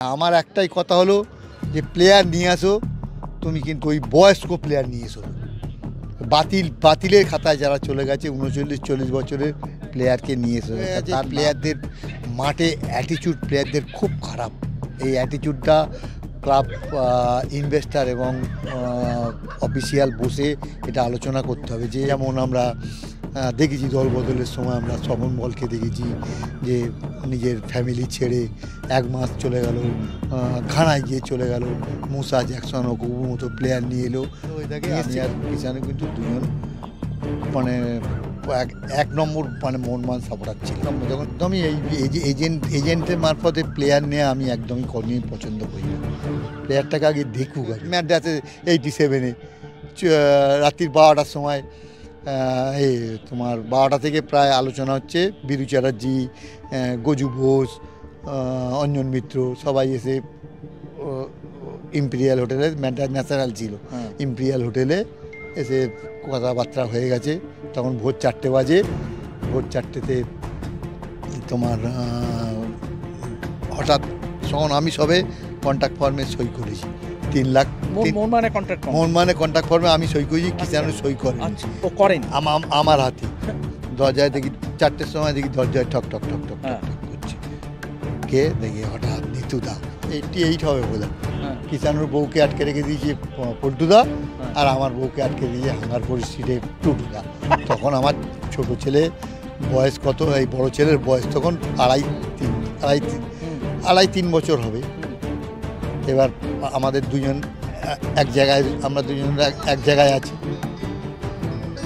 আমার একটাই কথা হলো যে প্লেয়ার নিয়ে আসো, তুমি কিন্তু ওই বয়স্ক প্লেয়ার নিয়ে এসো। বাতিলের খাতায় যারা চলে গেছে 39-40 বছরের প্লেয়ারকে নিয়ে এসো। তার প্লেয়ারদের মাঠে অ্যাটিটিউড প্লেয়ারদের খুব খারাপ। এই অ্যাটিটিউডটা ক্লাব ইনভেস্টার এবং অফিসিয়াল বসে এটা আলোচনা করতে হবে। যে যেমন আমরা দেখেছি দল বদলের সময় আমরা স্বপন বলকে দেখেছি যে নিজের ফ্যামিলি ছেড়ে 1 মাস চলে গেল, ঘানায় গিয়ে চলে গেল। মুসা জ্যাকসন ওকুবু মতো প্লেয়ার নিয়ে এলো। এটাকে আমি আর কিষানে কিন্তু দুজন মানে এক নম্বর মানে মনমান সাপোর্টার ছিলাম। যখন একদমই এই এজেন্টের মারফতে প্লেয়ার নিয়ে আমি একদমই কর্মী পছন্দ করি না। প্লেয়ারটাকে আগে দেখুক। ম্যাচ আছে 87-এ রাত্রির 12টার সময় এই তোমার 12টা থেকে প্রায় আলোচনা হচ্ছে। বীরু চ্যাটার্জি, গজু ঘোষ, অঞ্জন মিত্র সবাই এসে ইম্পিরিয়াল হোটেলে, ম্যাড্রাস ন্যাশনাল ছিল, ইম্পিরিয়াল হোটেলে এসে কথাবার্তা হয়ে গেছে। তখন ভোর 4টে বাজে। ভোর 4টেতে তোমার হঠাৎ তখন আমি সবে কন্ট্রাক্ট ফর্মে সই করেছি 3 লাখ। মানে কন্ট্রাক্ট ফর্মে আমি সই করেছি, কিষানু সই করেন আমার হাতে। দরজায় দেখি 4টের সময় দেখি দরজায় ঠক ঠক ঠক ঠক ঠক করছে। কে দেখি হঠাৎ নিতুদা, 88 হবে বোধহয়। কিষানুর বউকে আটকে রেখে দিয়েছে পল্টুদা, আর আমার বউকে আটকে দিয়েছে হাঙ্গার পরিস্থিতিতে টুটুদা। তখন আমার ছোট ছেলে বয়স কত, এই বড় ছেলের বয়স তখন আড়াই তিন বছর হবে। এবার আমাদের দুজন এক জায়গায়, আমরা দুজন এক জায়গায় আছি।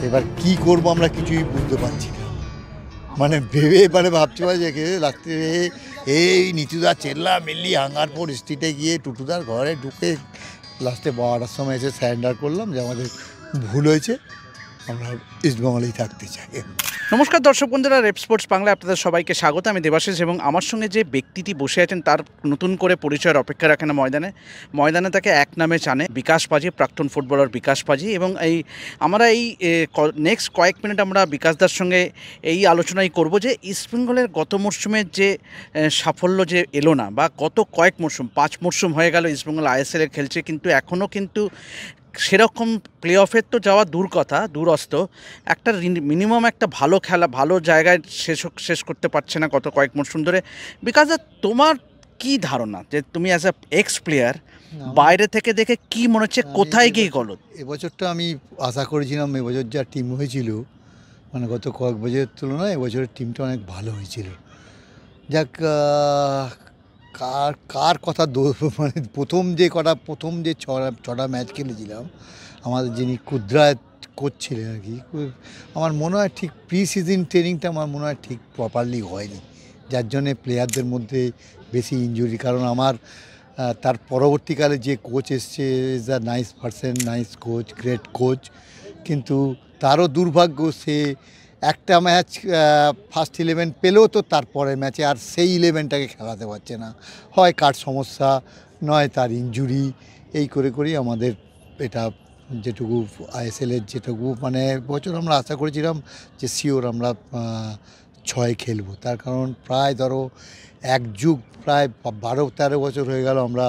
এবার কি করব আমরা কিছুই বুঝতে পারছি না। মানে ভেবে ভাবছি যে রাত্রে এই নিতুদা চেল্লা মিল্লি হাঙ্গার পরিস্থিতিতে গিয়ে টুটুদার ঘরে ঢুকে লাস্টে 12টার সময় এসে স্যারেন্ডার করলাম যে আমাদের ভুল হয়েছে, আমরা ইস্টবেঙ্গলেই থাকতে চাই। নমস্কার দর্শক বন্ধুরা, রেপ স্পোর্টস বাংলা আপনাদের সবাইকে স্বাগত। আমি দেবাশিস এবং আমার সঙ্গে যে ব্যক্তিটি বসে আছেন তার নতুন করে পরিচয়ের অপেক্ষা রাখে না ময়দানে তাকে এক নামে জানে বিকাশ পাজি, প্রাক্তন ফুটবলার বিকাশ পাজি। এবং আমরা নেক্সট কয়েক মিনিট আমরা বিকাশদার সঙ্গে এই আলোচনাই করব যে ইস্টবেঙ্গলের গত মরশুমের যে সাফল্য যে এলো না, বা গত কয়েক মরশুম 5 মরশুম হয়ে গেল ইস্টবেঙ্গল আইএসএলে খেলছে, কিন্তু এখনও কিন্তু সেরকম প্লে অফের তো যাওয়া দূর কথা, দূরস্থ একটা মিনিমাম একটা ভালো খেলা, ভালো জায়গায় শেষ করতে পারছে না গত কয়েক মরশুম ধরে। বিকজ তোমার কি ধারণা যে তুমি অ্যাজ এ এক্স প্লেয়ার বাইরে থেকে দেখে কি মনে হচ্ছে, কোথায় গিয়ে গেল? এবছরটা আমি আশা করেছিলাম, এবছর যা টিম হয়েছিল মানে গত কয়েক বছরের তুলনায় এবছরের টিমটা অনেক ভালো হয়েছিল। যাক, কার কথা মানে প্রথম যে ছটা ম্যাচ খেলেছিলাম, আমাদের যিনি কুদ্রায় কোচ ছিলেন আর কি, আমার মনে হয় ঠিক প্রি সিজন ট্রেনিংটা আমার মনে হয় ঠিক প্রপারলি হয়নি, যার জন্যে প্লেয়ারদের মধ্যে বেশি ইনজুরি। কারণ আমার তার পরবর্তীকালে যে কোচ এসছে is a nice person, nice coach, great coach, কিন্তু তারও দুর্ভাগ্য সে একটা ম্যাচ ফার্স্ট 11 পেলেও তো তারপরের ম্যাচে আর সেই 11টাকে খেলাতে পারছে না। হয় কার সমস্যা, নয় তার ইনজুরি। এই করেই আমাদের এটা যেটুকু আইএসএলের যেটুকু মানে বছর আমরা আশা করেছিলাম যে শিওর আমরা 6 খেলবো। তার কারণ প্রায় ধরো এক যুগ, প্রায় 12-13 বছর হয়ে গেল আমরা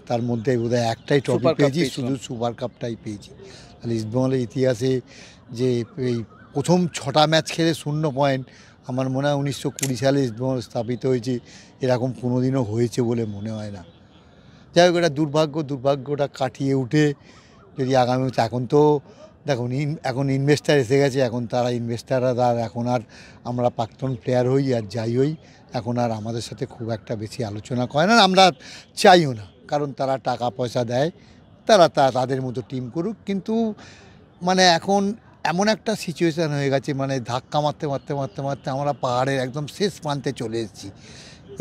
তার মধ্যে বোধহয় একটাই ট্রফি পেয়েছি, শুধু সুপার কাপটাই পেয়েছি। তাহলে ইস্টবেঙ্গলের ইতিহাসে যে এই প্রথম 6টা ম্যাচ খেলে 0 পয়েন্ট, আমার মনে হয় 1920 সালে ইস্টবেঙ্গল স্থাপিত হয়েছে, এরকম কোনোদিনও হয়েছে বলে মনে হয় না। যাই হোক, এটা দুর্ভাগ্যটা কাটিয়ে উঠে যদি আগামী, এখন তো দেখুন এখন ইনভেস্টার এসে গেছে, এখন তারা ইনভেস্টাররা এখন আর আমরা প্রাক্তন প্লেয়ার হই আর যাই হই, এখন আর আমাদের সাথে খুব একটা বেশি আলোচনা করে না, আমরা চাইও না। কারণ তারা টাকা পয়সা দেয়, তারা তাদের মতো টিম করুক। কিন্তু মানে এখন এমন একটা সিচুয়েশান হয়ে গেছে, মানে ধাক্কা মারতে আমরা পাহাড়ের একদম শেষ প্রান্তে চলে এসেছি।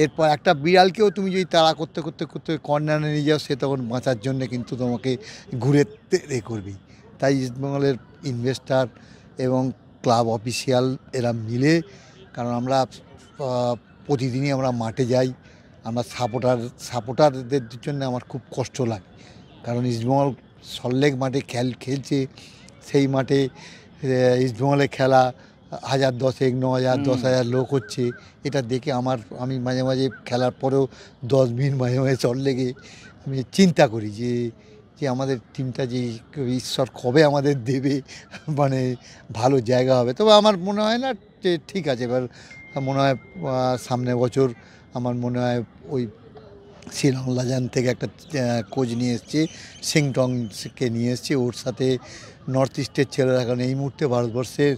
এরপর একটা বিড়ালকেও তুমি যদি তাড়া করতে কর্নারে নিয়ে যাও, সে তখন বাঁচার জন্যে কিন্তু তোমাকে ঘুরে করবি। তাই ইস্টবেঙ্গলের ইনভেস্টার এবং ক্লাব অফিসিয়াল এরা মিলে, কারণ আমরা প্রতিদিনই আমরা মাঠে যাই, আমরা সাপোর্টারদের জন্য আমার খুব কষ্ট লাগে। কারণ ইস্টবেঙ্গল সল্টলেক মাঠে খেলছে, সেই মাঠে ইস্টবেঙ্গলে খেলা হাজার 10 9,000 10,000 লোক হচ্ছে, এটা দেখে আমি মাঝে মাঝে খেলার পরেও 10 মিনিট মাঝে মাঝে চল লেগে আমি চিন্তা করি যে যে আমাদের টিমটা যে ঈশ্বর কবে আমাদের দেবে, মানে ভালো জায়গা হবে। তবে আমার মনে হয় না যে ঠিক আছে, এবার মনে হয় সামনের বছর আমার মনে হয় ওই শিলং লাজান থেকে একটা কোচ নিয়ে এসছে, সিংটংকে নিয়ে এসছে, ওর সাথে নর্থ ইস্টের ছেলেরা, কারণ এই মুহূর্তে ভারতবর্ষের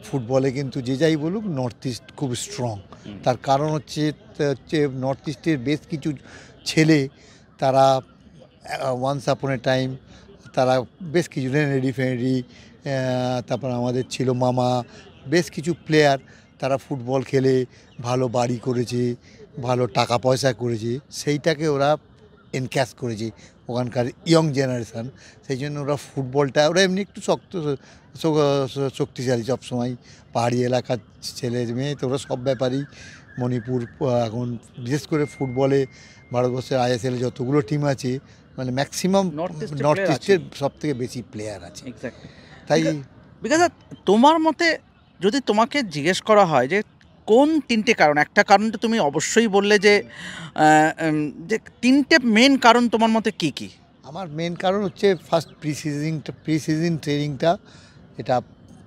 ফুটবলে কিন্তু যে যাই বলুক নর্থ ইস্ট খুব স্ট্রং। তার কারণ হচ্ছে নর্থ ইস্টের বেশ কিছু ছেলে তারা ওয়ান্স আপন এ টাইম তারা বেশ কিছু রেডি ফেডি, তারপর আমাদের ছিল মামা, বেশ কিছু প্লেয়ার তারা ফুটবল খেলে ভালো বাড়ি করেছে, ভালো টাকা পয়সা করেছে, সেইটাকে ওরা এনক্যাশ করেছে ওখানকার ইয়ং জেনারেশান। সেই জন্য ওরা ফুটবলটা ওরা এমনি একটু শক্তিশালী সবসময়, পাহাড়ি এলাকার ছেলে মেয়ে তো ওরা সব ব্যাপারেই। মণিপুর এখন বিশেষ করে ফুটবলে ভারতবর্ষের আইএসএলে যতগুলো টিম আছে, মানে ম্যাক্সিমাম নর্থ ইস্টের সব থেকে বেশি প্লেয়ার আছে। তাই বিকজ তোমার মতে যদি তোমাকে জিজ্ঞেস করা হয় যে কোন তিনটে কারণ, একটা কারণ তো তুমি অবশ্যই বললে যে তিনটে মেন কারণ তোমার মতে কি কি? আমার মেন কারণ হচ্ছে ফার্স্ট প্রি সিজন ট্রেনিংটা এটা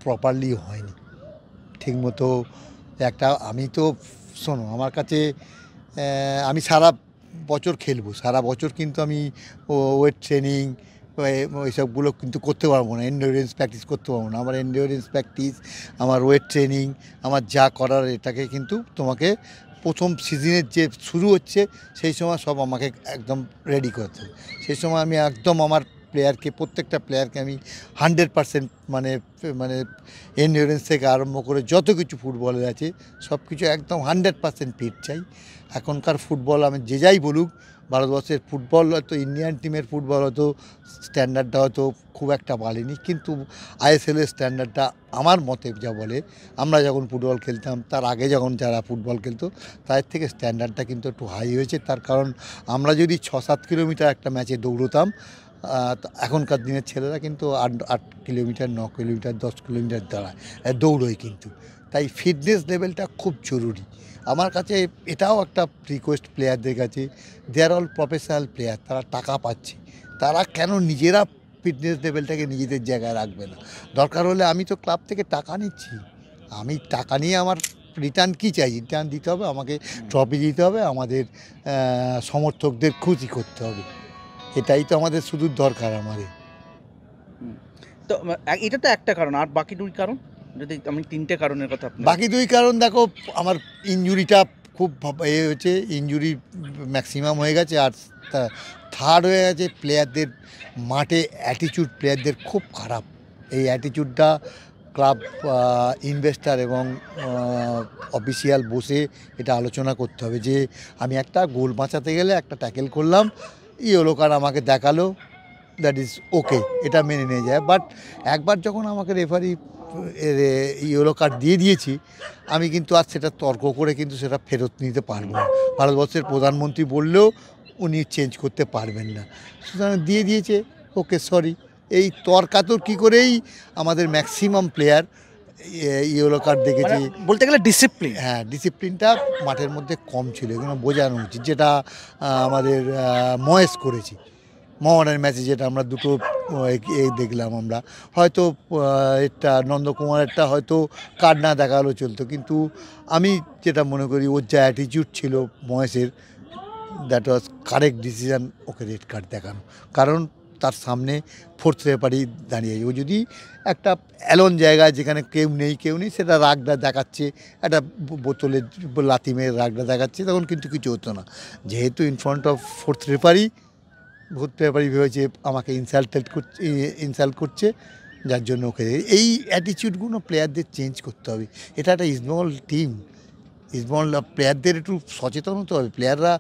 প্রপারলি হয়নি ঠিকমতো। আমি তো শোনো, আমার কাছে আমি সারা বছর খেলবো, সারা বছর কিন্তু আমি ওয়েট ট্রেনিং ওইসবগুলো কিন্তু করতে পারবো না, এন্ডিওরেন্স প্র্যাকটিস করতে পারবো না। আমার এন্ডিওরেন্স প্র্যাকটিস, আমার ওয়েট ট্রেনিং, আমার যা করার এটাকে কিন্তু তোমাকে প্রথম সিজনের যে শুরু হচ্ছে সেই সময় সব আমাকে একদম রেডি করতে হবে। সেই সময় আমি একদম আমার প্রত্যেকটা প্লেয়ারকে আমি 100% মানে এন্ডিওরেন্স থেকে আরম্ভ করে যত কিছু ফুটবলের আছে সব কিছু একদম 100% ফিট চাই। এখনকার ফুটবল আমি যে যাই বলুক, ভারতবর্ষের ফুটবল হয়তো ইন্ডিয়ান টিমের ফুটবল হয়তো স্ট্যান্ডার্ডটা হয়তো খুব একটা বাড়েনি, কিন্তু আইএসএলের স্ট্যান্ডার্ডটা আমার মতে যা বলে, আমরা যখন ফুটবল খেলতাম তার আগে যখন যারা ফুটবল খেলতো তাদের থেকে স্ট্যান্ডার্ডটা কিন্তু একটু হাই হয়েছে। তার কারণ আমরা যদি 6-7 কিলোমিটার একটা ম্যাচে দৌড়তাম, এখনকার দিনের ছেলেরা কিন্তু 8 কিলোমিটার 9 কিলোমিটার 10 কিলোমিটার দৌড়োয় কিন্তু। তাই ফিটনেস লেভেলটা খুব জরুরি আমার কাছে। এটাও একটা রিকোয়েস্ট প্লেয়ারদের কাছে, দে আর অল প্রফেশনাল প্লেয়ার, তারা টাকা পাচ্ছে, তারা কেন নিজেরা ফিটনেস লেভেলটাকে নিজেদের জায়গায় রাখবে না? দরকার হলে আমি তো ক্লাব থেকে টাকা নিচ্ছি, আমি টাকা নিয়ে আমার রিটার্ন কী চাই? রিটার্ন দিতে হবে, আমাকে ট্রফি দিতে হবে, আমাদের সমর্থকদের খুশি করতে হবে, এটাই তো আমাদের শুধু দরকার আমাদের। তো এটা তো একটা কারণ, আর বাকি দুই কারণ যদি আমি তিনটে কারণের কথা। বাকি দুই কারণ দেখো, আমার ইনজুরিটা খুব হয়েছে, ইনজুরি ম্যাক্সিমাম হয়ে গেছে। আর থার্ড হয়ে গেছে প্লেয়ারদের মাঠে অ্যাটিচিউড, প্লেয়ারদের খুব খারাপ। এই অ্যাটিচিউডটা ক্লাব ইনভেস্টার এবং অফিসিয়াল বসে এটা আলোচনা করতে হবে যে আমি একটা গোল বাঁচাতে গেলে একটা ট্যাকেল করলাম, ইয়েলো কার্ড আমাকে দেখালো, দ্যাট ইজ ওকে, এটা মেনে নিয়ে যায়। বাট একবার যখন আমাকে রেফারি ইয়েলো কার্ড দিয়ে দিয়েছি, আমি কিন্তু আর সেটা তর্ক করে কিন্তু সেটা ফেরত নিতে পারবো না। ভারতবর্ষের প্রধানমন্ত্রী বললেও উনি চেঞ্জ করতে পারবেন না, সুতরাং দিয়ে দিয়েছে, ওকে সরি। এই তর্কাতর্কি করেই আমাদের ম্যাক্সিমাম প্লেয়ার ইয়েলো কার্ড দেখেছি। বলতে গেলে ডিসিপ্লিন, হ্যাঁ, ডিসিপ্লিনটা মাঠের মধ্যে কম ছিল, এগুলো বোঝানো উচিত। যেটা আমাদের মহেশ করেছি মোহনের ম্যাচে, যেটা আমরা দুটো দেখলাম, আমরা হয়তো একটা নন্দকুমারেরটা হয়তো কার্ড না দেখালেও চলতো, কিন্তু আমি যেটা মনে করি ওর যা অ্যাটিটিউড ছিল মহেশের, that was correct decision okay red card দেখানো। কারণ তার সামনে ফোর্থ রেফারি দাঁড়িয়ে, ও যদি একটা অ্যালোন জায়গায় যেখানে কেউ নেই সেটা রাগটা দেখাচ্ছে, একটা বোতলে লাথি মেরে রাগটা দেখাচ্ছে, তখন কিন্তু কিছু হতো না। যেহেতু in front of fourth referee ভেবেছে আমাকে ইনসাল্ট করছে, যার জন্য ওকে এই অ্যাটিচিউডগুলো প্লেয়ারদের চেঞ্জ করতে হবে। এটা একটা ইস্টবেঙ্গল টিম, ইস্টবেঙ্গল প্লেয়ারদের একটু সচেতন হতে হবে। প্লেয়াররা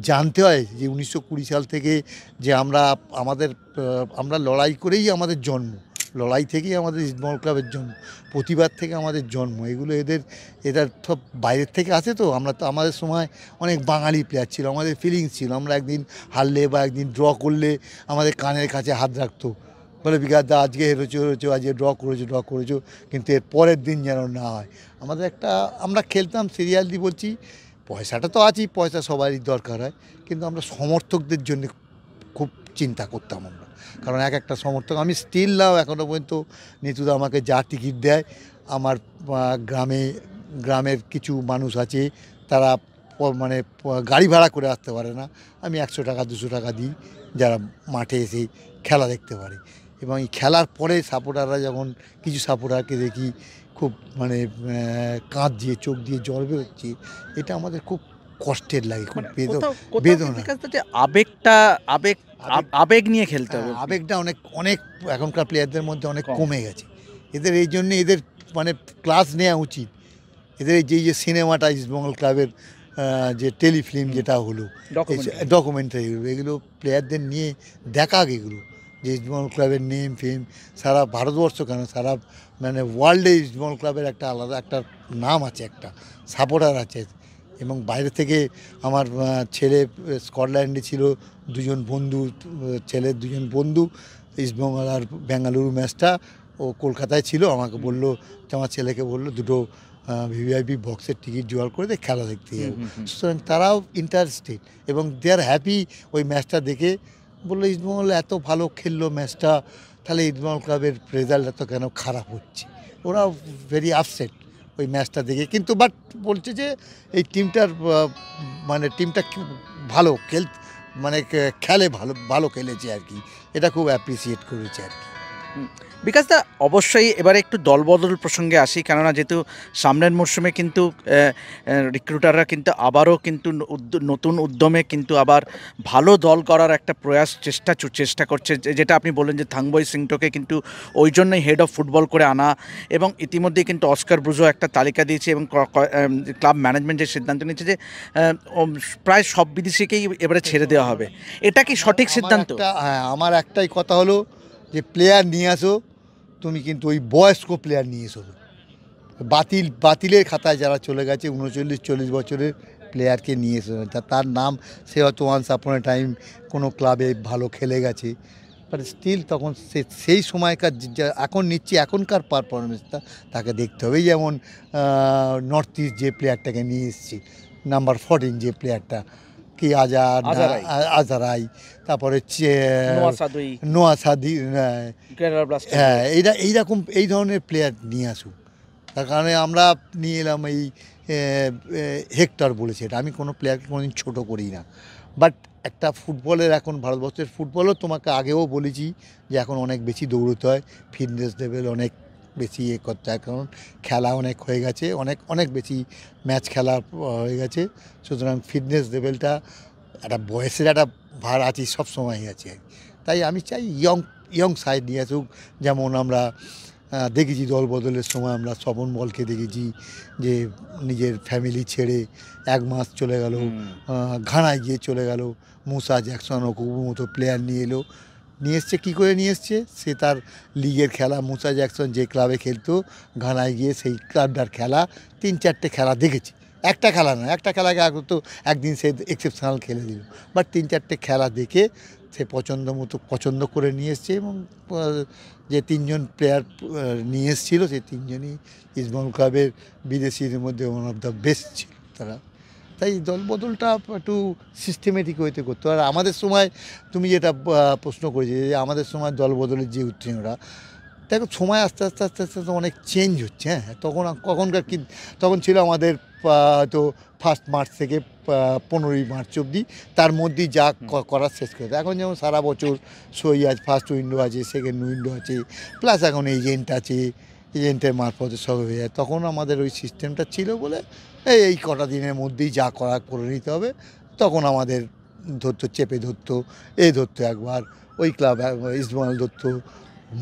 জানতে হয় যে 1920 সাল থেকে যে আমরা লড়াই করেই আমাদের জন্ম, লড়াই থেকেই আমাদের ইস্টবেঙ্গল ক্লাবের জন্ম, প্রতিবাদ থেকে আমাদের জন্ম। এগুলো এরা সব বাইরের থেকে আসে। তো আমাদের সময় অনেক বাঙালি প্লেয়ার ছিল, আমাদের ফিলিংস ছিল, আমরা একদিন হারলে বা একদিন ড্র করলে আমাদের কানের কাছে হাত রাখতো, বলে বিকাশ দা আজকে হেরেছো আজকে ড্র করেছো, কিন্তু এর পরের দিন যেন না হয়। আমাদের একটা আমরা খেলতাম সিরিয়াসলি বলছি, পয়সাটা তো আছেই, পয়সা সবারই দরকার হয়, কিন্তু আমরা সমর্থকদের জন্য খুব চিন্তা করতাম আমরা। কারণ এক একটা সমর্থক, আমি স্টিল নাও এখনও পর্যন্ত নিতুদা আমাকে যা টিকিট দেয়, আমার গ্রামের কিছু মানুষ আছে তারা মানে গাড়ি ভাড়া করে আসতে পারে না, আমি 100 টাকা 200 টাকা দিই, যারা মাঠে এসে খেলা দেখতে পারে। এবং এই খেলার পরে সাপোর্টাররা যখন, কিছু সাপোর্টারকে দেখি খুব মানে কাঁধ দিয়ে চোখ দিয়ে জল বেরোচ্ছে, এটা আমাদের খুব কষ্টের লাগে, খুব বেদনা। যে আবেগটা আবেগ নিয়ে খেলতে হবে, আবেগটা অনেক অনেক এখনকার প্লেয়ারদের মধ্যে অনেক কমে গেছে। এদের এই জন্যে এদের মানে ক্লাস নেওয়া উচিত। এদের যে সিনেমাটা ইস্টবেঙ্গল ক্লাবের যে টেলিফিল্ম যেটা হলো, ডকুমেন্টারি, এগুলো প্লেয়ারদের নিয়ে দেখা, এগুলো যে ইস্টবেঙ্গল ক্লাবের নেম ফেম সারা ভারতবর্ষ কেন সারা মানে ওয়ার্ল্ডে ইস্টবেঙ্গল ক্লাবের একটা আলাদা একটা নাম আছে, একটা সাপোর্টার আছে। এবং বাইরে থেকে আমার ছেলে স্কটল্যান্ডে ছিল, দুজন বন্ধু, ছেলের দুজন বন্ধু ইস্টবেঙ্গল আর বেঙ্গালুরু ম্যাচটা ও কলকাতায় ছিল, আমাকে বললো, আমার ছেলেকে বললো দুটো ভিভিআইপি বক্সের টিকিট জোগাড় করে দিয়ে খেলা দেখতে যাবো। সুতরাং তারাও ইন্টারেস্টেড এবং দে আর হ্যাপি। ওই ম্যাচটা দেখে বললো ইস্টবেঙ্গল এত ভালো খেললো ম্যাচটা, তাহলে ইস্টবেঙ্গল ক্লাবের রেজাল্ট এত কেন খারাপ হচ্ছে, ওরা ভেরি আপসেট ওই ম্যাচটা দেখে। কিন্তু বাট বলছে যে এই টিমটার মানে টিমটা ভালো মানে খেলে, ভালো খেলেছে আর কি, এটা খুব অ্যাপ্রিসিয়েট করেছে আর কি। বিকাশ দা, অবশ্যই এবারে একটু দলবদল প্রসঙ্গে আসি, কেননা যেহেতু সামনের মরশুমে কিন্তু রিক্রুটাররা কিন্তু আবারও কিন্তু নতুন উদ্যমে কিন্তু আবার ভালো দল করার একটা প্রয়াস চেষ্টা করছে, যেটা আপনি বললেন যে থাংবই সিংটোকে কিন্তু ওই জন্যই হেড অফ ফুটবল করে আনা, এবং ইতিমধ্যেই কিন্তু অস্কার ব্রুজো একটা তালিকা দিয়েছে এবং ক্লাব ম্যানেজমেন্ট যে সিদ্ধান্ত নিচ্ছে যে প্রায় সব বিদেশিকেই এবারে ছেড়ে দেওয়া হবে, এটা কি সঠিক সিদ্ধান্ত? হ্যাঁ, আমার একটাই কথা হলো যে প্লেয়ার নিয়ে আসো, তুমি কিন্তু ওই বয়স্ক প্লেয়ার নিয়ে এসো। বাতিলের খাতায় যারা চলে গেছে 39-40 বছরের প্লেয়ারকে নিয়ে এসো, তার নাম সে হয়তো ওয়ান্স আপন এ টাইম কোনো ক্লাবে ভালো খেলে গেছে, বাট স্টিল তখন সেই সময়কার এখন নিচ্ছি এখনকার পারফরমেন্সটা তাকে দেখতে হবে। যেমন নর্থ ইস্ট যে প্লেয়ারটাকে নিয়ে এসেছি, নাম্বার 14 যে প্লেয়ারটা কি আজারাই, তারপরে নোয়া সাদি, হ্যাঁ, এইরকম এই ধরনের প্লেয়ার নিয়ে আসুন। তার কারণে আমরা নিয়ে এলাম এই হেক্টর বলেছে, এটা আমি কোনো প্লেয়ারকে কোনোদিন ছোটো করি না, বাট একটা ফুটবলের এখন ভারতবর্ষের ফুটবলও তোমাকে আগেও বলেছি যে এখন অনেক বেশি দৌড়তে হয়, ফিটনেস লেভেল অনেক বেশি করতে হয়, কারণ খেলা অনেক হয়ে গেছে, অনেক বেশি ম্যাচ খেলা হয়ে গেছে। সুতরাং ফিটনেস লেভেলটা একটা বয়সের একটা ভার আছে, সবসময় আছে। তাই আমি চাই ইয়ং সাইড নিয়ে আসুক। যেমন আমরা দেখেছি দল বদলের সময় আমরা স্বপন বলকে দেখেছি যে নিজের ফ্যামিলি ছেড়ে 1 মাস চলে গেল, ঘানায় গিয়ে চলে গেল। মুসা জ্যাকসন ও মতো প্লেয়ার নিয়ে এসছে। কী করে নিয়ে এসছে? সে তার লিগের খেলা, মুসা জ্যাকসন যে ক্লাবে খেলতো ঘানায় গিয়ে সেই ক্লাবটার খেলা 3-4টে খেলা দেখেছি, একটা খেলা নয়, একটা খেলাকে আগে তো একদিন সে এক্সেপশনাল খেলে দিল, বাট 3-4টে খেলা দেখে সে পছন্দ করে নিয়ে এসছে। এবং যে 3জন প্লেয়ার নিয়ে এসেছিলো সেই 3জনই ইস্টবেঙ্গল ক্লাবের বিদেশিদের মধ্যে ওয়ান অফ দ্য বেস্ট ছিল তারা। তাই দল বদলটা একটু সিস্টেমেটিক হইতে করতে। আর আমাদের সময় তুমি যেটা প্রশ্ন করেছি যে আমাদের সময় দল বদলের যে উত্তীর্ণরা, দেখো সময় আস্তে আস্তে অনেক চেঞ্জ হচ্ছে। হ্যাঁ, তখন ছিল আমাদের হয়তো 1 মার্চ থেকে 15 মার্চ অবধি, তার মধ্যেই যা করার শেষ করে দেয়। এখন যেমন সারা বছর সই আছে, ফার্স্ট উইন্ডো আছে, সেকেন্ড উইন্ডো আছে, প্লাস এখন এজেন্ট আছে, এজেন্টের মারফতে সব হয়ে যায়। তখন আমাদের ওই সিস্টেমটা ছিল বলে এই কটা দিনের মধ্যেই যা করা করে নিতে হবে। তখন আমাদের চেপে ধরতো, ধরতো একবার ওই ক্লাব ইস্টবেঙ্গল ধরতো,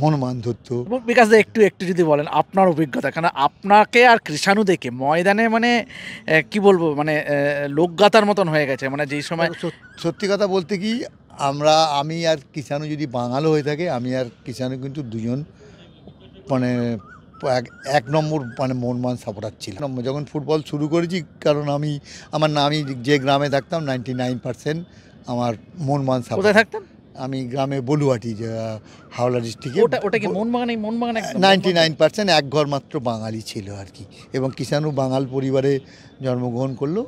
মনমান ধরতো। বিকাশ দা, একটু যদি বলেন আপনার অভিজ্ঞতা, কারণ আপনাকে আর কৃষাণু দেখে ময়দানে মানে কি বলবো, মানে লোকগাতার মতন হয়ে গেছে। মানে যেই সময় সত্যি কথা বলতে কি, আমি আর কৃষাণু যদি বাঙালও হয়ে থাকে, আমি আর কৃষাণু কিন্তু দুজন মানে 1 নম্বর মানে মনমান সাপোর্টার ছিল যখন ফুটবল শুরু করেছি। কারণ আমি যে গ্রামে থাকতাম 99% আমার মনমান সাপোর্টার। কোথায় থাকতাম? আমি গ্রামে বলুয়াটি, যে হাওড়া ডিস্ট্রিক্টে। ওটা কি মোহনবাগান একদম 99% এক ঘর মাত্র বাঙালি ছিল আর কি, এবং কিষাণু বাঙাল পরিবারে জন্মগ্রহণ করলো।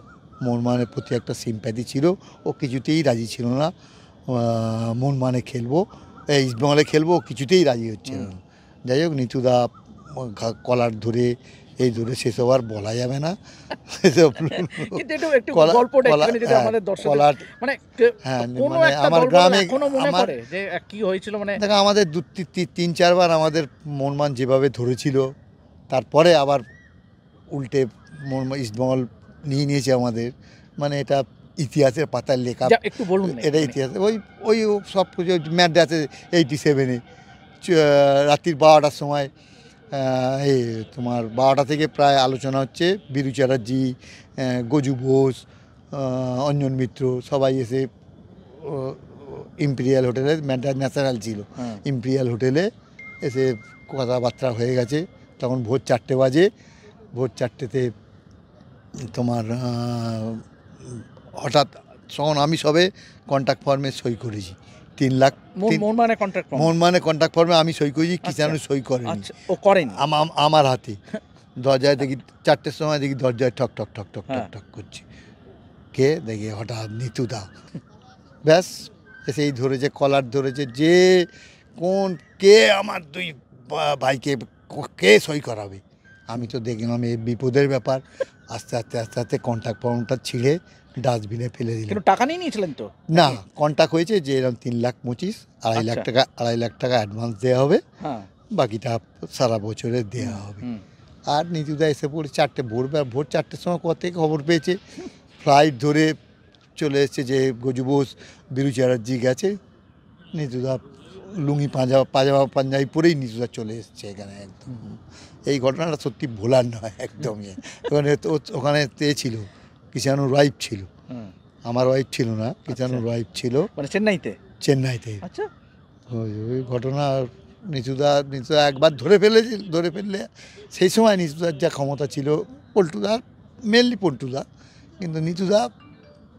মোহনবাগানের প্রতি একটা সিম্প্যাথি ছিল, ও কিছুতেই রাজি ছিল না মোহনবাগানে খেলবো, ইস্টবেঙ্গলে খেলবো, ও কিছুতেই রাজি হচ্ছে না। যাই হোক, নিতুদা কলার ধরে এই ধরে সেসব আর বলা যাবে না। সেসব কিন্তু একটু গল্পটা একটুখানি যদি আমাদের দর্শকদের মানে হ্যাঁ, কোনো মানে একটা আমার গল্প গ্রামে এখনো মনে পড়ে যে কি হয়েছিল, মানে দেখো আমাদের 3-4বার আমাদের মোহনবাগান যেভাবে ধরেছিল, তারপরে আবার উল্টে ইস্টবেঙ্গল নিয়ে নিয়েছে আমাদের, মানে এটা ইতিহাসের পাতায় লেখা। একটু বলুন না এটা ইতিহাস, ওই সব কিছু ম্যাচ আছে 87-এ রাত্রির 12টার সময়, এই তোমার 12টা থেকে প্রায় আলোচনা হচ্ছে। বীরু চ্যাটার্জি, গজু বোস, অঞ্জন মিত্র সবাই এসে ইম্পিরিয়াল হোটেলে, ম্যাচটা ন্যাশনাল ছিল, ইম্পিরিয়াল হোটেলে এসে কথাবার্তা হয়ে গেছে। তখন ভোর 4টে বাজে। ভোর 4টেতে তোমার হঠাৎ তখন আমি সবে কন্ট্রাক্ট ফর্মে সই করেছি 3 লাখ। মোহনবাগানের কন্ট্রাক্ট ফর্মে আমি সই করেছি, কিষাণু সই করেনি। ও করেন আমার হাতে। দরজায় দেখি 4টের সময় দেখি দরজায় ঠক ঠক ঠক ঠক ঠক ঠক করছে। কে দেখি হঠাৎ নিতুদা, ব্যাস এসেই ধরেছে, কলার ধরেছে, যে কে আমার 2 ভাইকে কে সই করাবে। আমি তো দেখলাম এই বিপদের ব্যাপার। আস্তে আস্তে আস্তে আস্তে কন্ট্রাক্ট ফর্মটা ছিঁড়ে ডাস্টবিনে ফেলে দিল। কিন্তু টাকা নিয়ে নিয়েছিলেন তো? না, কন্ট্রাক্ট হয়েছে যে এরকম 3,25,000, 2.5 লাখ টাকা অ্যাডভান্স দেওয়া হবে, বাকিটা সারা বছরে দেওয়া হবে। আর নিতুদা এসে পড়ে 4টে ভোর 4টের সময় কোথা থেকে খবর পেয়েছে, ফ্লাইট ধরে চলে এসছে যে গজু বোস, বীরু চ্যাটার্জি গেছে। নিতুদা লুঙ্গি পাঞ্জাবি পরেই নিতুদা চলে এসছে এখানে একদম। এই ঘটনাটা সত্যি ভোলার নয় একদমই। ওখানে ছিল কিষাণুর ওয়াইফ ছিল, আমার ওয়াইফ ছিল না, কিষাণুর ওয়াইফ ছিল, মানে চেন্নাইতে। আচ্ছা, ওই ঘটনা নিতুদা একবার ধরে ফেললে সেই সময় নিতুদার যা ক্ষমতা ছিল, পল্টুদার মেনলি পল্টুদা, কিন্তু নিতুদা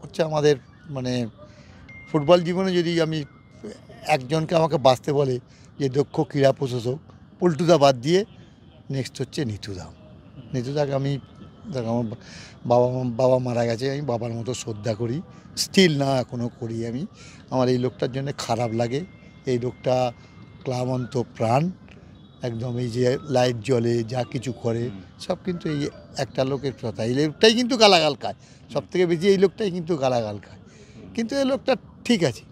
হচ্ছে আমাদের মানে ফুটবল জীবনে যদি আমি একজনকে আমাকে বাঁচতে বলে যে দক্ষ ক্রীড়া প্রশাসক, পল্টুদা বাদ দিয়ে নেক্সট হচ্ছে নিতুদাকে আমি আমার বাবা মারা গেছে, আমি বাবার মতো শ্রদ্ধা করি, স্টিল না এখনও করি আমি। আমার এই লোকটার জন্য খারাপ লাগে। এই লোকটা ক্লাবন্ত প্রাণ একদম, এই যে লাইট জ্বলে যা কিছু করে সব কিন্তু এই একটা লোকের কথা। এই লোকটাই কিন্তু গালাগাল খায় সব থেকে বেশি, এই লোকটাই কিন্তু গালাগাল খায়। কিন্তু এই লোকটা ঠিক আছে,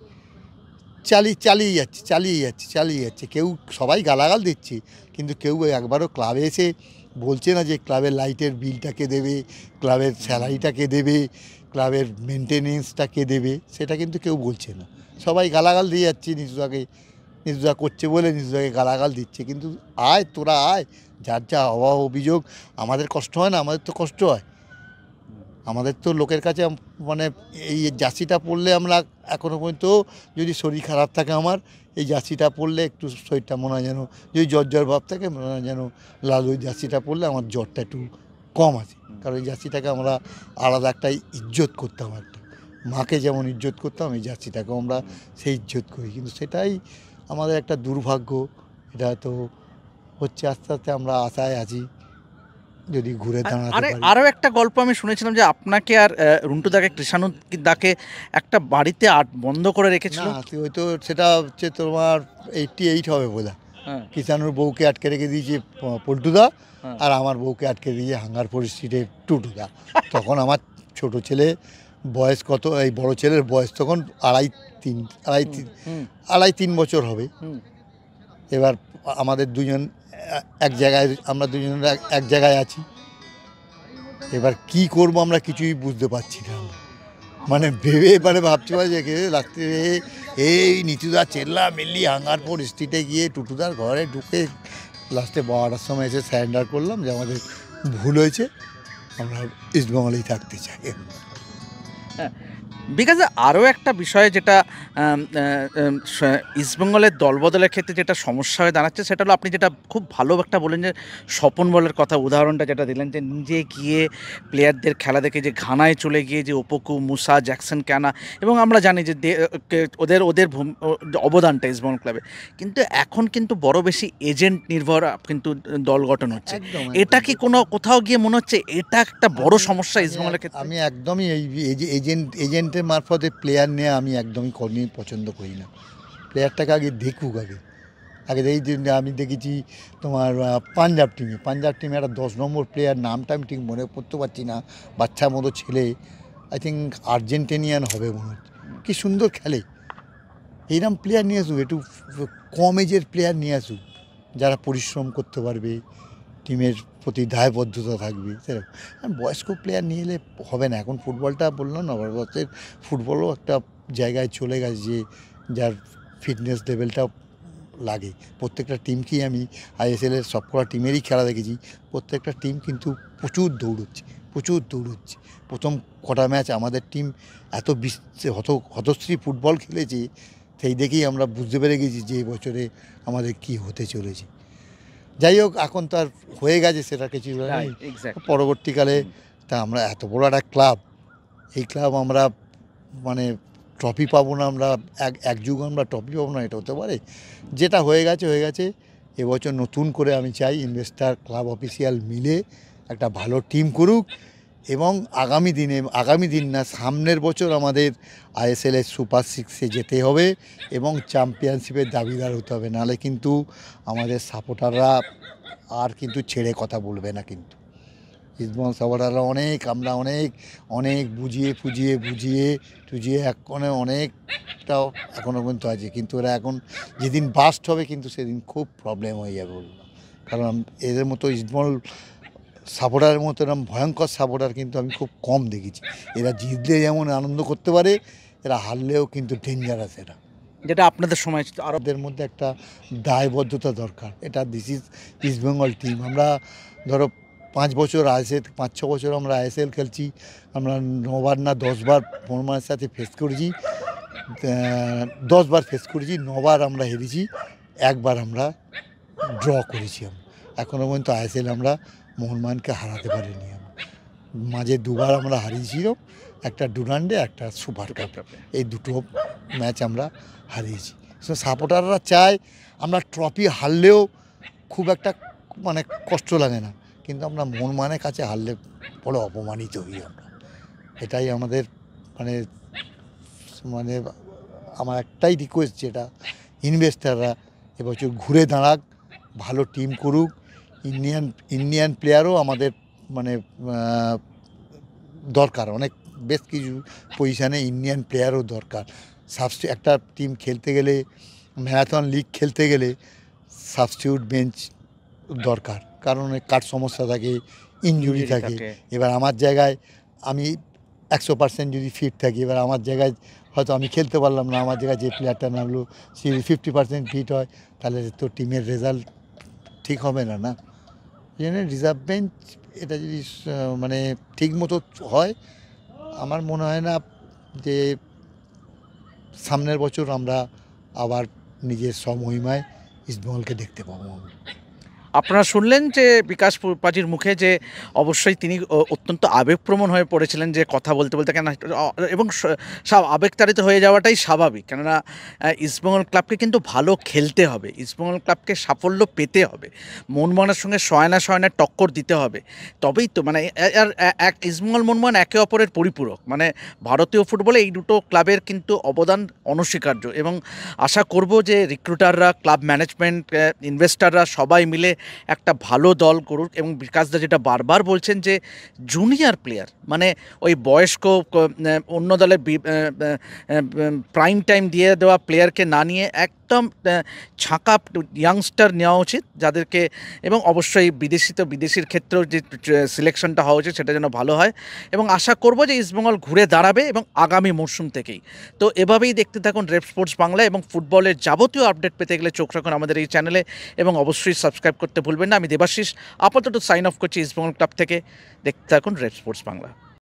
চালিয়ে যাচ্ছে। কেউ সবাই গালাগাল দিচ্ছে, কিন্তু কেউ একবারও ক্লাবে এসে বলছে না যে ক্লাবের লাইটের বিলটা কে দেবে, ক্লাবের স্যালারিটা কে দেবে, ক্লাবের মেনটেনেন্সটা কে দেবে, সেটা কিন্তু কেউ বলছে না। সবাই গালাগাল দিয়ে যাচ্ছে নিতুদা করছে বলে নিতুদাকে গালাগাল দিচ্ছে। কিন্তু তোরা আয়, যার যা অভাব অভিযোগ। আমাদের কষ্ট হয় না? আমাদের তো কষ্ট হয়। আমাদের তো লোকের কাছে মানে এই জার্সিটা পরলে আমরা এখনও পর্যন্ত, যদি শরীর খারাপ থাকে আমার, এই জার্সিটা পরলে একটু শরীরটা মনে হয় যেন, যদি জ্বর ভাব থাকে মনে হয় যেন লাল, ওই জার্সিটা পরলে আমার জ্বরটা একটু কম আছে। কারণ এই জার্সিটাকে আমরা আলাদা একটা ইজ্জত করতাম, একটা মাকে যেমন ইজ্জত করতাম, এই জার্সিটাকেও আমরা সেই ইজ্জত করি। কিন্তু সেটাই আমাদের একটা দুর্ভাগ্য। এটা তো হচ্ছে আস্তে আস্তে, আমরা আশায় আছি যদি ঘুরে দাঁড়াতে পারি। আরও একটা গল্প আমি শুনেছিলাম যে আপনাকে আর রুন্টুদাকে, কৃষাণুদাকে একটা বাড়িতে বন্ধ করে রেখেছিল। ওই তো সেটা হচ্ছে তোমার 88 হবে বোধ হয়। কিষাণুর বউকে আটকে রেখে দিয়েছে পল্টুদা, আর আমার বউকে আটকে দিয়েছে হাঙ্গারপুর স্ট্রিটে টুটুদা। তখন আমার ছোট ছেলে বয়স কত, এই বড় ছেলের বয়স তখন 2.5-3 বছর হবে। এবার আমাদের দুজন এক জায়গায়, আমরা দুজন এক জায়গায় আছি। এবার কি করব আমরা কিছুই বুঝতে পারছি না। মানে ভাবছি যে রাত্রে এই নিতুদা মিল্লি হাঙ্গারপুর স্ট্রিটে গিয়ে টুটুদার ঘরে ঢুকে লাস্টে 12টার সময় এসে সারেন্ডার করলাম যে আমাদের ভুল হয়েছে, আমরা ইস্টবেঙ্গলেই থাকতে চাই। বিকজ আরও একটা বিষয় যেটা ইস্টবেঙ্গলের দলবদলের ক্ষেত্রে যেটা সমস্যা হয়ে দাঁড়াচ্ছে সেটা হলো আপনি যেটা খুব ভালো একটা বলেন যে স্বপন বলের কথা উদাহরণটা যেটা দিলেন যে নিজে গিয়ে প্লেয়ারদের খেলা দেখে যে ঘানায় চলে গিয়ে যে ওপোকু মুসা জ্যাকসন ক্যানা এবং আমরা জানি যে ওদের ওদের অবদানটা ইস্টবেঙ্গল ক্লাবে, কিন্তু এখন কিন্তু বড় বেশি এজেন্ট নির্ভর কিন্তু দল গঠন হচ্ছে। একদম এটা কি কোনো কোথাও গিয়ে মনে হচ্ছে এটা একটা বড় সমস্যা ইস্টবেঙ্গলের ক্ষেত্রে? আমি একদমই এই এজেন্টের মারফতে প্লেয়ার নিয়ে আমি একদমই পছন্দ করি না। প্লেয়ারটাকে আগে দেখুক, আগে এই যে আমি দেখেছি তোমার পাঞ্জাব টিমে একটা 10 নম্বর প্লেয়ার, নামটা আমি ঠিক মনে করতে পারছি না, বাচ্চার মতো ছেলে, আই থিঙ্ক আর্জেন্টিনিয়ান হবে মনে হচ্ছে, কি সুন্দর খেলে। এইরকম প্লেয়ার নিয়ে আসুক, একটু কম এজের প্লেয়ার নিয়ে আসুক যারা পরিশ্রম করতে পারবে, টিমের প্রতি দায়বদ্ধতা থাকবে সেরকম। বয়স্ক প্লেয়ার নিয়ে এলে হবে না। এখন ফুটবলটা বললাম না, ভারতের ফুটবলও একটা জায়গায় চলে গেছে যে যার ফিটনেস লেভেলটা লাগে। প্রত্যেকটা টিমকেই আমি আইএসএলের সবকটা টিমেরই খেলা দেখেছি, প্রত্যেকটা টিম কিন্তু প্রচুর দৌড়চ্ছে। প্রথম কটা ম্যাচ আমাদের টিম এত হতশ্রী ফুটবল খেলেছে, সেই দেখেই আমরা বুঝতে পেরে গেছি যে বছরে আমাদের কি হতে চলেছে। যাই হোক, এখন তো আর হয়ে গেছে, সেটা কিছু নেই। পরবর্তীকালে তা আমরা এত বড় একটা ক্লাব, এই ক্লাব আমরা মানে ট্রফি পাবো না, আমরা এক যুগ আমরা ট্রফি পাবো না, এটা হতে পারে? যেটা হয়ে গেছে। এবছর নতুন করে আমি চাই ইনভেস্টার ক্লাব অফিসিয়াল মিলে একটা ভালো টিম করুক, এবং আগামী দিন না, সামনের বছর আমাদের আইএসএলের সুপার 6-এ যেতে হবে এবং চ্যাম্পিয়নশিপের দাবিদার হতে হবে, নাহলে কিন্তু আমাদের সাপোর্টাররা আর কিন্তু ছেড়ে কথা বলবে না। কিন্তু ইস্টবেঙ্গল সাপোর্টাররা আমরা অনেক বুঝিয়ে এখনো অনেকটাও এখনও পর্যন্ত আছে, কিন্তু ওরা এখন যেদিন বাস্ট হবে কিন্তু সেদিন খুব প্রবলেম হয়ে যাবে বললাম। কারণ এদের মতো ইস্টবেঙ্গল সাপোর্টারের মতো এরকম ভয়ঙ্কর সাপোর্টার কিন্তু আমি খুব কম দেখেছি। এরা জিতলে যেমন আনন্দ করতে পারে, এরা হারলেও কিন্তু ডেঞ্জারাস। যেটা আপনাদের সময় আরবদের মধ্যে একটা দায়বদ্ধতা দরকার। এটা দিস ইজ ইস্টবেঙ্গল টিম। আমরা ধরো 5 বছর 5-6 বছর আমরা আইএসএল খেলছি, আমরা 9 বার না 10 বার মোহনবাগানের সাথে ফেস করেছি, 10 বার ফেস করেছি, 9 বার আমরা হেরেছি, 1 বার আমরা ড্র করেছি। এখনও পর্যন্ত আইএসএল আমরা মোহনবাগানকে হারাতে পারিনি। মাঝে 2 বার আমরা হারিয়েছিলাম, একটা ডুরান্ডে, একটা সুপার কাপে, এই দুটো ম্যাচ আমরা হারিয়েছি। সো সাপোর্টাররা চায় আমরা ট্রফি হারলেও খুব একটা মানে কষ্ট লাগে না, কিন্তু আমরা মোহনবাগানের কাছে হারলে বড় অপমানিত হই আমরা। এটাই আমাদের মানে আমার একটাই রিকোয়েস্ট, যেটা ইনভেস্টাররা এবছর ঘুরে দাঁড়াক, ভালো টিম করুক। ইন্ডিয়ান প্লেয়ারও আমাদের মানে দরকার, বেশ কিছু পজিশানে ইন্ডিয়ান প্লেয়ারও দরকার। একটা টিম খেলতে গেলে, ম্যারাথন লিগ খেলতে গেলে সাবস্টিটিউট বেঞ্চ দরকার, কারণ কার সমস্যা থাকে, ইনজুরি থাকে। এবার আমার জায়গায় আমি 100% যদি ফিট থাকি, এবার আমার জায়গায় হয়তো আমি খেলতে পারলাম না, আমার জায়গায় যে প্লেয়ারটা নামলো সে 50% ফিট হয়, তাহলে তো টিমের রেজাল্ট ঠিক হবে না। এই জন্য রিজার্ভ বেঞ্চ এটা যদি মানে ঠিক মতো হয়, আমার মনে হয় না যে সামনের বছর আমরা আবার নিজের স্বমহিমায় ইস্টবেঙ্গলকে দেখতে পাবো। আপনারা শুনলেন যে বিকাশ পাজির মুখে যে অবশ্যই তিনি অত্যন্ত আবেগপ্রবণ হয়ে পড়েছিলেন, যে কথা বলতে কেন, এবং আবেগতাড়িত হয়ে যাওয়াটাই স্বাভাবিক। কেননা ইস্টবেঙ্গল ক্লাবকে কিন্তু ভালো খেলতে হবে, ইস্টবেঙ্গল ক্লাবকে সাফল্য পেতে হবে, মোহনবাগানের সঙ্গে শয়না টক্কর দিতে হবে, তবেই তো মানে ইস্টবেঙ্গল মোহনবাগান একে অপরের পরিপূরক। মানে ভারতীয় ফুটবলে এই দুটো ক্লাবের কিন্তু অবদান অনস্বীকার্য, এবং আশা করব যে রিক্রুটাররা, ক্লাব ম্যানেজমেন্ট, ইনভেস্টাররা সবাই মিলে একটা ভালো দল করুক। এবং বিকাশদা যেটা বারবার বলছেন যে জুনিয়র প্লেয়ার, মানে ওই বয়স্ক অন্য দলে প্রাইম টাইম দিয়ে দেওয়া প্লেয়ারকে না নিয়ে একদম ছাঁকা ইয়াংস্টার নেওয়া উচিত যাদেরকে, এবং অবশ্যই বিদেশির ক্ষেত্রেও যে সিলেকশনটা হওয়া উচিত সেটা যেন ভালো হয়। এবং আশা করব যে ইস্টবেঙ্গল ঘুরে দাঁড়াবে এবং আগামী মরশুম থেকেই। তো এভাবেই দেখতে থাকুন রেপ স্পোর্টস বাংলা, এবং ফুটবলের যাবতীয় আপডেট পেতে গেলে চোখ রাখুন আমাদের এই চ্যানেলে, এবং অবশ্যই সাবস্ক্রাইব করতে ভুলবেন না। আমি দেবাশিস আপাতত সাইন অফ করছি ইস্টবেঙ্গল ক্লাব থেকে। দেখতে থাকুন রেপ স্পোর্টস বাংলা।